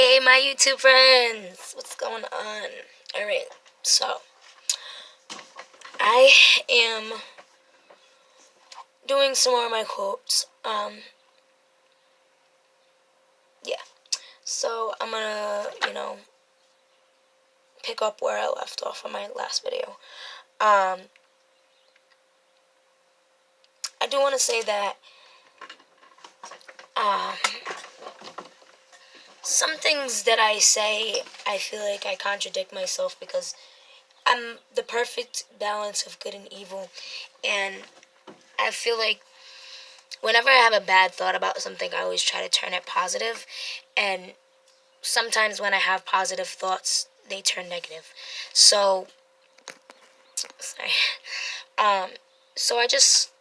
Hey, my YouTube friends! What's going on? Alright, so I am doing some more of my quotes. Yeah. So I'm gonna, pick up where I left off on my last video. I do want to say that um, some things that I say, I feel like I contradict myself because I'm the perfect balance of good and evil, and I feel like whenever I have a bad thought about something, I always try to turn it positive, and sometimes when I have positive thoughts, they turn negative. So, sorry. Um, so I just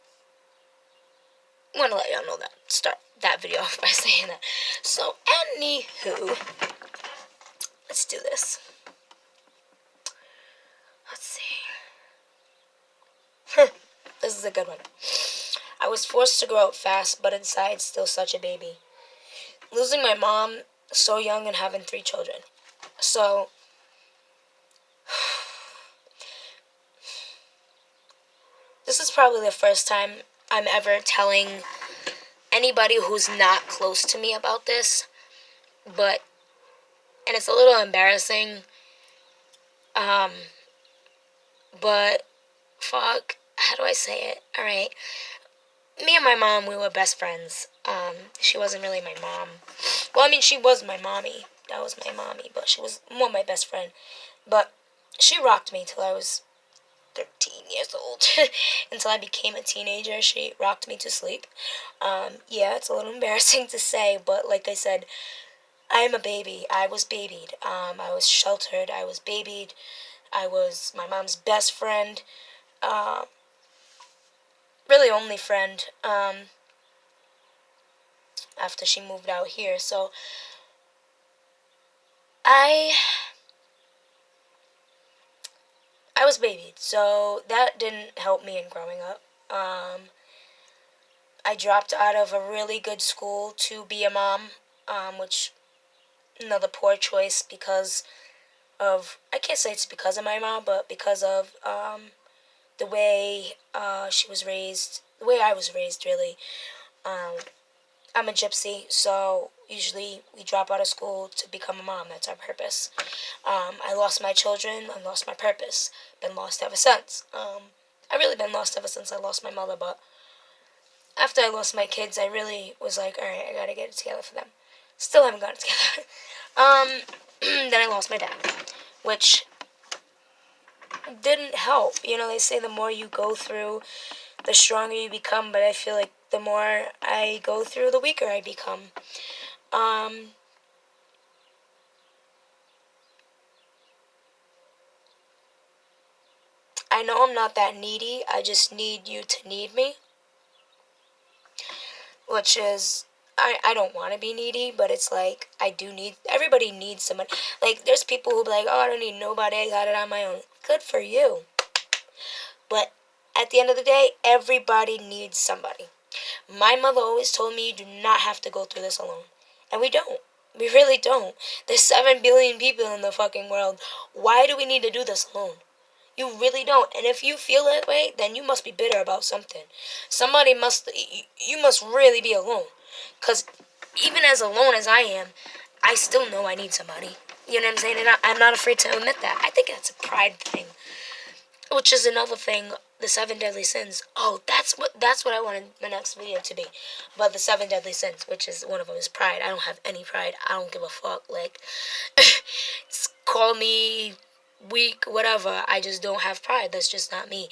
want to let y'all know that. Start that video off by saying that. So, anywho, let's do this. Let's see. This is a good one. I was forced to grow up fast, but inside still such a baby. Losing my mom so young and having 3 children. So, this is probably the first time I'm ever telling anybody who's not close to me about this, and it's a little embarrassing, but fuck, how do I say it? Alright, me and my mom, we were best friends. She wasn't really my mom. Well, I mean, she was my mommy. That was my mommy, but she was more my best friend. But she rocked me till I was 13 years old. Until I became a teenager, she rocked me to sleep. Yeah, it's a little embarrassing to say, but like I said, I am a baby. I was babied. I was sheltered. I was babied. I was my mom's best friend. Really only friend. After she moved out here. So, I I was babied. So, that didn't help me in growing up. I dropped out of a really good school to be a mom, which another poor choice because of, I can't say it's because of my mom, but because of the way she was raised, the way I was raised, really. I'm a gypsy, so usually we drop out of school to become a mom. That's our purpose. I lost my children. I lost my purpose. Been lost ever since. I've really been lost ever since I lost my mother, but after I lost my kids, I really was like, alright, I gotta get it together for them. Still haven't got it together. Then I lost my dad, which didn't help. They say the more you go through, the stronger you become, but I feel like the more I go through, the weaker I become. I know I'm not that needy. I just need you to need me. Which is, I don't want to be needy, but it's like, I do need, everybody needs somebody. Like, there's people who be like, oh, I don't need nobody, I got it on my own. Good for you. But at the end of the day, everybody needs somebody. My mother always told me you do not have to go through this alone. And we don't. We really don't. There's 7 billion people in the fucking world. Why do we need to do this alone? You really don't. And if you feel that way, then you must be bitter about something. You must really be alone. Because even as alone as I am, I still know I need somebody. You know what I'm saying? And I'm not afraid to admit that. I think that's a pride thing. Which is another thing, the 7 deadly sins. Oh, that's what I wanted the next video to be. About the 7 deadly sins, which is one of them is pride. I don't have any pride. I don't give a fuck. Like, call me weak, whatever. I just don't have pride. That's just not me.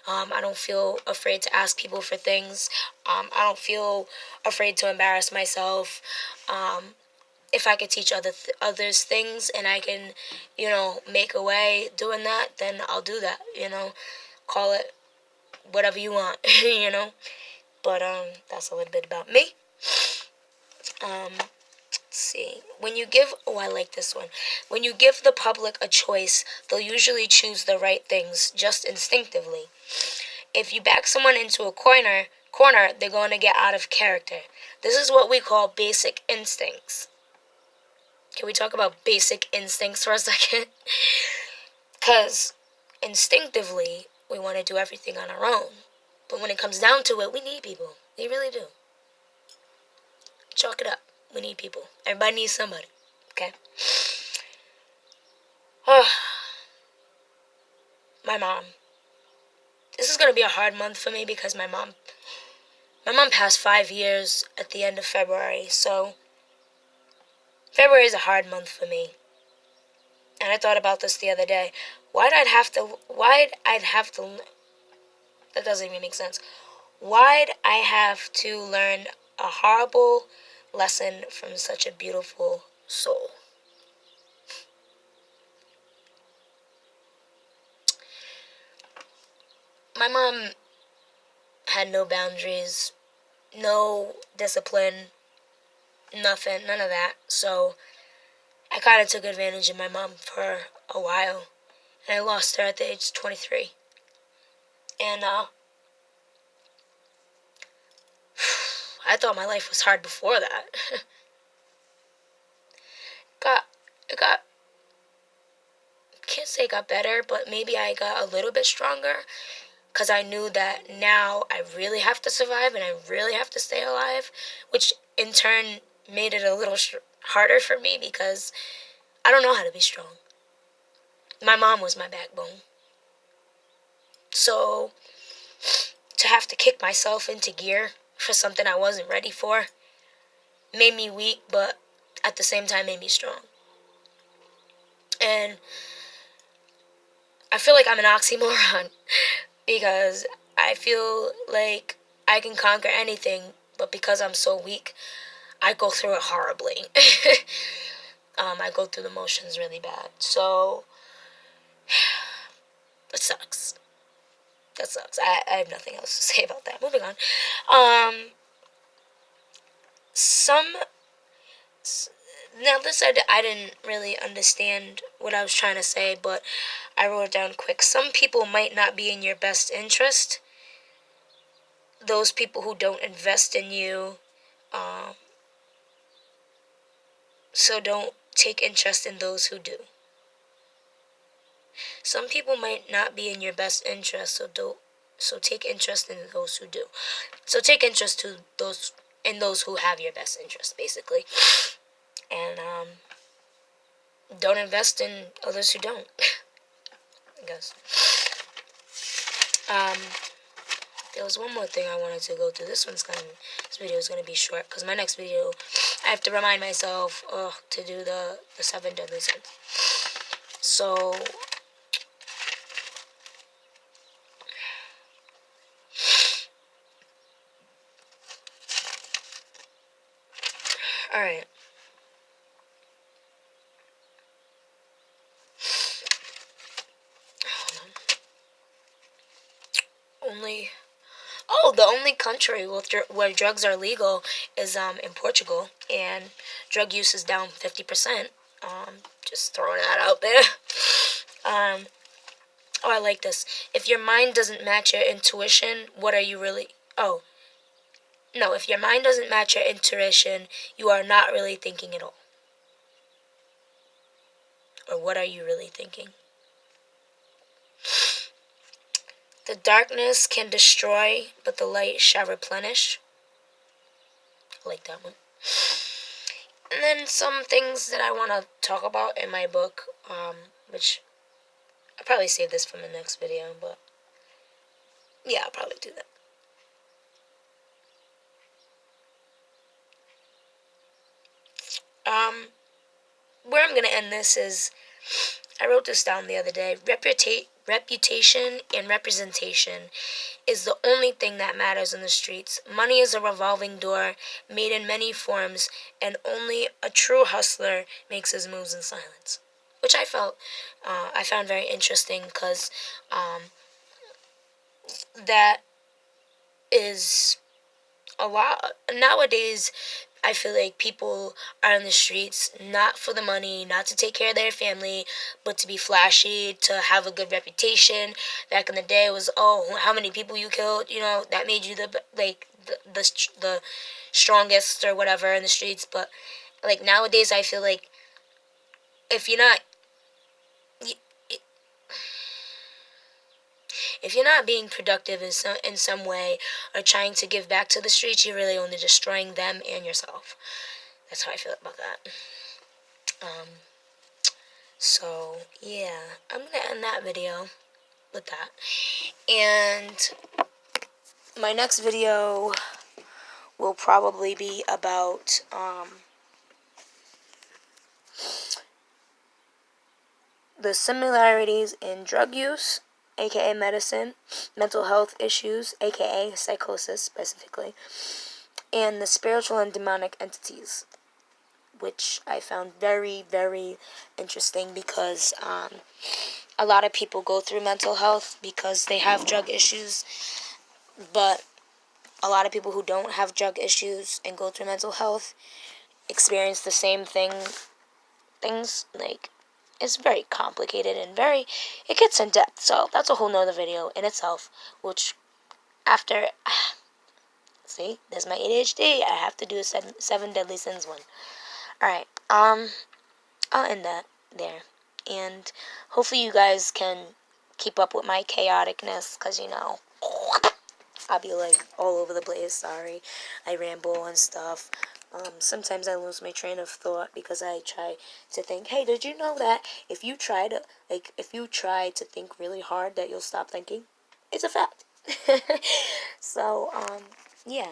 I don't feel afraid to ask people for things. I don't feel afraid to embarrass myself. If I could teach others things and I can, make a way doing that, then I'll do that. Call it whatever you want. But that's a little bit about me. Let's see. I like this one. When you give the public a choice, they'll usually choose the right things just instinctively. If you back someone into a corner, they're going to get out of character. This is what we call basic instincts. Can we talk about basic instincts for a second? Because instinctively, we want to do everything on our own. But when it comes down to it, we need people. We really do. Chalk it up. We need people. Everybody needs somebody. Okay? My mom. This is going to be a hard month for me because my mom passed 5 years at the end of February. So February is a hard month for me. And I thought about this the other day. That doesn't even make sense. Why'd I have to learn a horrible lesson from such a beautiful soul? My mom had no boundaries, no discipline, nothing, none of that. So I kind of took advantage of my mom for a while. And I lost her at the age of 23. And I thought my life was hard before that. got it got can't say it got better, but maybe I got a little bit stronger because I knew that now I really have to survive and I really have to stay alive, which in turn made it a little harder for me because I don't know how to be strong. My mom was my backbone. So to have to kick myself into gear for something I wasn't ready for made me weak, but at the same time made me strong. And I feel like I'm an oxymoron because I feel like I can conquer anything, but because I'm so weak, I go through it horribly. I go through the motions really bad. So, it sucks. That sucks. I have nothing else to say about that. Moving on. Some Now this I didn't really understand what I was trying to say, but I wrote it down quick. Some people might not be in your best interest. Those people who don't invest in you, so don't take interest in those who do. Some people might not be in your best interest, so take interest in those who do. So take interest to those who have your best interest, basically, and don't invest in others who don't. I guess. There was one more thing I wanted to go through. This video is gonna be short because my next video, I have to remind myself to do the 7 deadly sins. So all right. The only country where drugs are legal is in Portugal, and drug use is down 50%. Just throwing that out there. I like this. If your mind doesn't match your intuition, what are you really? Oh, no. If your mind doesn't match your intuition, you are not really thinking at all. Or what are you really thinking? The darkness can destroy, but the light shall replenish. I like that one. And then some things that I want to talk about in my book, which I'll probably save this for the next video, but yeah, I'll probably do that. Where I'm gonna end this is, I wrote this down the other day. Reputation and representation is the only thing that matters in the streets. Money is a revolving door made in many forms, and only a true hustler makes his moves in silence. Which I found very interesting because that is a lot. Nowadays, I feel like people are in the streets not for the money, not to take care of their family, but to be flashy, to have a good reputation. Back in the day, it was, oh, how many people you killed, that made you the strongest or whatever in the streets. But like nowadays, I feel like if you're not if you're not being productive in some way or trying to give back to the streets, you're really only destroying them and yourself. That's how I feel about that. Um, so yeah, I'm gonna end that video with that. And my next video will probably be about the similarities in drug use, aka medicine, mental health issues, aka psychosis specifically, and the spiritual and demonic entities, which I found very, very interesting because a lot of people go through mental health because they have drug issues, but a lot of people who don't have drug issues and go through mental health experience the same things. Like, it's very complicated and it gets in depth. So that's a whole nother video in itself, which after, see, there's my ADHD. I have to do a seven deadly sins one. Alright, I'll end that there. And hopefully you guys can keep up with my chaoticness, because, I'll be like all over the place. Sorry, I ramble and stuff. Sometimes I lose my train of thought because I try to think, hey, did you know that if you try to think really hard that you'll stop thinking? It's a fact. So, yeah.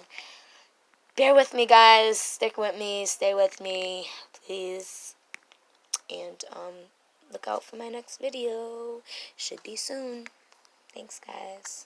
Bear with me, guys. Stick with me. Stay with me, please. And, look out for my next video. Should be soon. Thanks, guys.